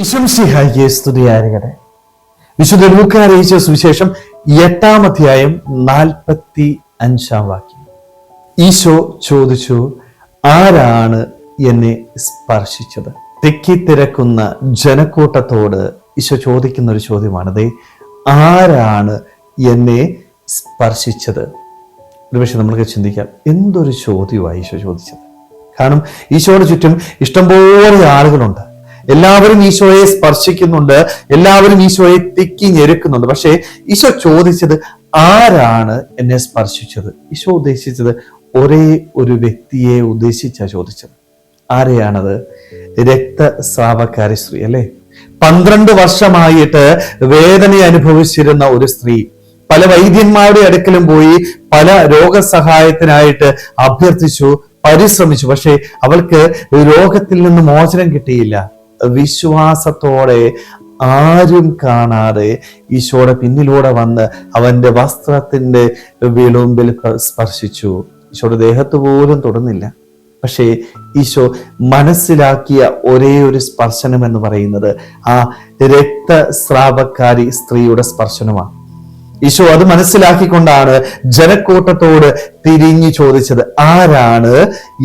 ഈശോമിശിഹായ്ക്ക് സ്തുതിയായിരിക്കട്ടെ. വിശുദ്ധ ലൂക്കാ അറിയിച്ച സുവിശേഷം 8-ാം അധ്യായം 45-ാം വാക്യം. ഈശോ ചോദിച്ചു, ആരാണ് എന്നെ സ്പർശിച്ചത്? തിക്കിത്തിരക്കുന്ന ജനക്കൂട്ടത്തോട് ഈശോ ചോദിക്കുന്ന ഒരു ചോദ്യമാണത്. ആരാണ് എന്നെ സ്പർശിച്ചത്? ഒരുപക്ഷെ നമ്മൾക്ക് ചിന്തിക്കാം, എന്തൊരു ചോദ്യമാണ് ഈശോ ചോദിച്ചത്. കാരണം ഈശോയുടെ ചുറ്റും ഇഷ്ടംപോലെ ആളുകളുണ്ട്. എല്ലാവരും ഈശോയെ സ്പർശിക്കുന്നുണ്ട്, എല്ലാവരും ഈശോയെ തിക്കി ഞെരുക്കുന്നുണ്ട്. പക്ഷേ ഈശോ ചോദിച്ചത്, ആരാണ് എന്നെ സ്പർശിച്ചത്? ഈശോ ഉദ്ദേശിച്ചത് ഒരേ ഒരു വ്യക്തിയെ ഉദ്ദേശിച്ചാ ചോദിച്ചത്. ആരെയാണത്? രക്തസ്രാവക്കാരി സ്ത്രീ അല്ലേ? 12 വർഷമായിട്ട് വേദന അനുഭവിച്ചിരുന്ന ഒരു സ്ത്രീ. പല വൈദ്യന്മാരുടെ അടുക്കലും പോയി പല രോഗസഹായത്തിനായിട്ട് അഭ്യർത്ഥിച്ചു, പരിശ്രമിച്ചു. പക്ഷെ അവൾക്ക് രോഗത്തിൽ നിന്ന് മോചനം കിട്ടിയില്ല. വിശ്വാസത്തോടെ ആരും കാണാതെ ഈശോയുടെ പിന്നിലൂടെ വന്ന് അവന്റെ വസ്ത്രത്തിന്റെ വിളുമ്പിൽ സ്പർശിച്ചു. ഈശോയുടെ ദേഹത്ത് പോലും തൊടുന്നില്ല. പക്ഷേ ഈശോ മനസ്സിലാക്കിയ ഒരേ ഒരു സ്പർശനം എന്ന് പറയുന്നത് ആ രക്തസ്രാവക്കാരി സ്ത്രീയുടെ സ്പർശനമാണ്. ഈശോ അത് മനസ്സിലാക്കിക്കൊണ്ടാണ് ജനക്കൂട്ടത്തോട് തിരിഞ്ഞു ചോദിച്ചത്, ആരാണ്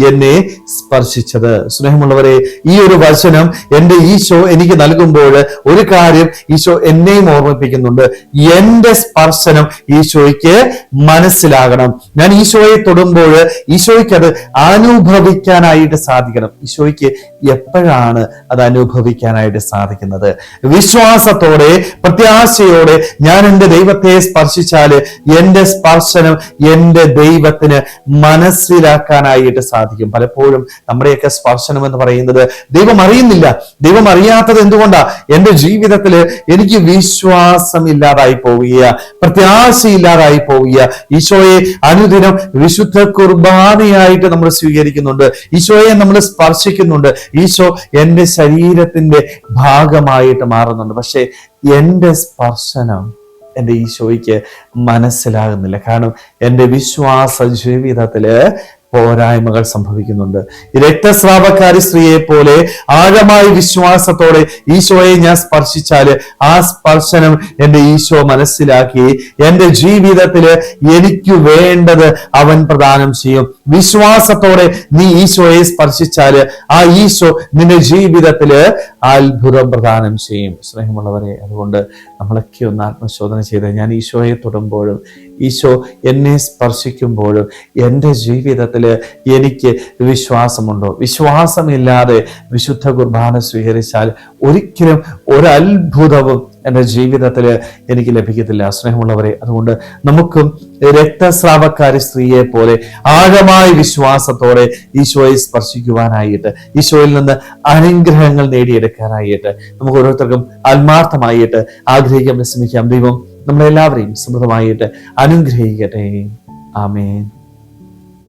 എന്നെ സ്പർശിച്ചത്? സ്നേഹമുള്ളവരെ, ഈ ഒരു വചനം എൻ്റെ ഈശോ എനിക്ക് നൽകുമ്പോൾ ഒരു കാര്യം ഈശോ എന്നെയും ഓർമ്മിപ്പിക്കുന്നുണ്ട്. എൻ്റെ സ്പർശനം ഈശോയ്ക്ക് മനസ്സിലാകണം. ഞാൻ ഈശോയെ തൊടുമ്പോൾ ഈശോയ്ക്ക് അത് അനുഭവിക്കാനായിട്ട് സാധിക്കണം. ഈശോയ്ക്ക് എപ്പോഴാണ് അത് അനുഭവിക്കാനായിട്ട് സാധിക്കുന്നത്? വിശ്വാസത്തോടെ, പ്രത്യാശയോടെ ഞാൻ എൻ്റെ ദൈവത്തെ സ്പർശിച്ചാല് എൻ്റെ സ്പർശനം എൻ്റെ ദൈവത്തിന് മനസ്സിലാക്കാനായിട്ട് സാധിക്കും. പലപ്പോഴും നമ്മുടെയൊക്കെ സ്പർശനം എന്ന് പറയുന്നത് ദൈവം അറിയുന്നില്ല. ദൈവം അറിയാത്തത് എന്തുകൊണ്ടാ? എൻ്റെ ജീവിതത്തില് എനിക്ക് വിശ്വാസം ഇല്ലാതായി പോവുക, പ്രത്യാശയില്ലാതായി പോവുക. ഈശോയെ അനുദിനം വിശുദ്ധ കുർബാനയായിട്ട് നമ്മൾ സ്വീകരിക്കുന്നുണ്ട്, ഈശോയെ നമ്മൾ സ്പർശിക്കുന്നുണ്ട്, ഈശോ എൻ്റെ ശരീരത്തിന്റെ ഭാഗമായിട്ട് മാറുന്നുണ്ട്. പക്ഷെ എൻ്റെ സ്പർശനം എൻ്റെ ഈശോയ്ക്ക് മനസ്സിലാകുന്നില്ല. കാരണം എൻ്റെ വിശ്വാസ ജീവിതത്തില് പോരായ്മകൾ സംഭവിക്കുന്നുണ്ട്. രക്തസ്രാവക്കാരി സ്ത്രീയെ പോലെ ആഴമായി വിശ്വാസത്തോടെ ഈശോയെ ഞാൻ സ്പർശിച്ചാല് ആ സ്പർശനം എൻ്റെ ഈശോ മനസ്സിലാക്കി എൻ്റെ ജീവിതത്തില് എനിക്ക് വേണ്ടത് അവൻ പ്രദാനം ചെയ്യും. വിശ്വാസത്തോടെ നീ ഈശോയെ സ്പർശിച്ചാല് ആ ഈശോ നിന്റെ ജീവിതത്തില് അത്ഭുതം പ്രദാനം ചെയ്യും. സ്നേഹമുള്ളവരെ, അതുകൊണ്ട് നമ്മളൊക്കെ ഒന്ന് ആത്മശോധന ചെയ്ത്, ഞാൻ ഈശോയെ തൊടുമ്പോഴും ഈശോ എന്നെ സ്പർശിക്കുമ്പോഴും എൻ്റെ ജീവിതത്തിൽ എനിക്ക് വിശ്വാസമുണ്ടോ? വിശ്വാസമില്ലാതെ വിശുദ്ധ കുർബാന സ്വീകരിച്ചാൽ ഒരിക്കലും ഒരത്ഭുതവും എൻ്റെ ജീവിതത്തിൽ എനിക്ക് ലഭിക്കത്തില്ല. സ്നേഹമുള്ളവരെ, അതുകൊണ്ട് നമുക്കും രക്തസ്രാവക്കാരി സ്ത്രീയെ പോലെ ആഴമായ വിശ്വാസത്തോടെ ഈശോയെ സ്പർശിക്കുവാനായിട്ട്, ഈശോയിൽ നിന്ന് അനുഗ്രഹങ്ങൾ നേടിയെടുക്കാനായിട്ട് നമുക്ക് ഓരോരുത്തർക്കും ആത്മാർത്ഥമായിട്ട് ആഗ്രഹിക്കാം, ശ്രമിക്കാം. ദൈവം നമ്മളെല്ലാവരെയും സമൃദ്ധമായിട്ട് അനുഗ്രഹിക്കട്ടെ. ആമേൻ.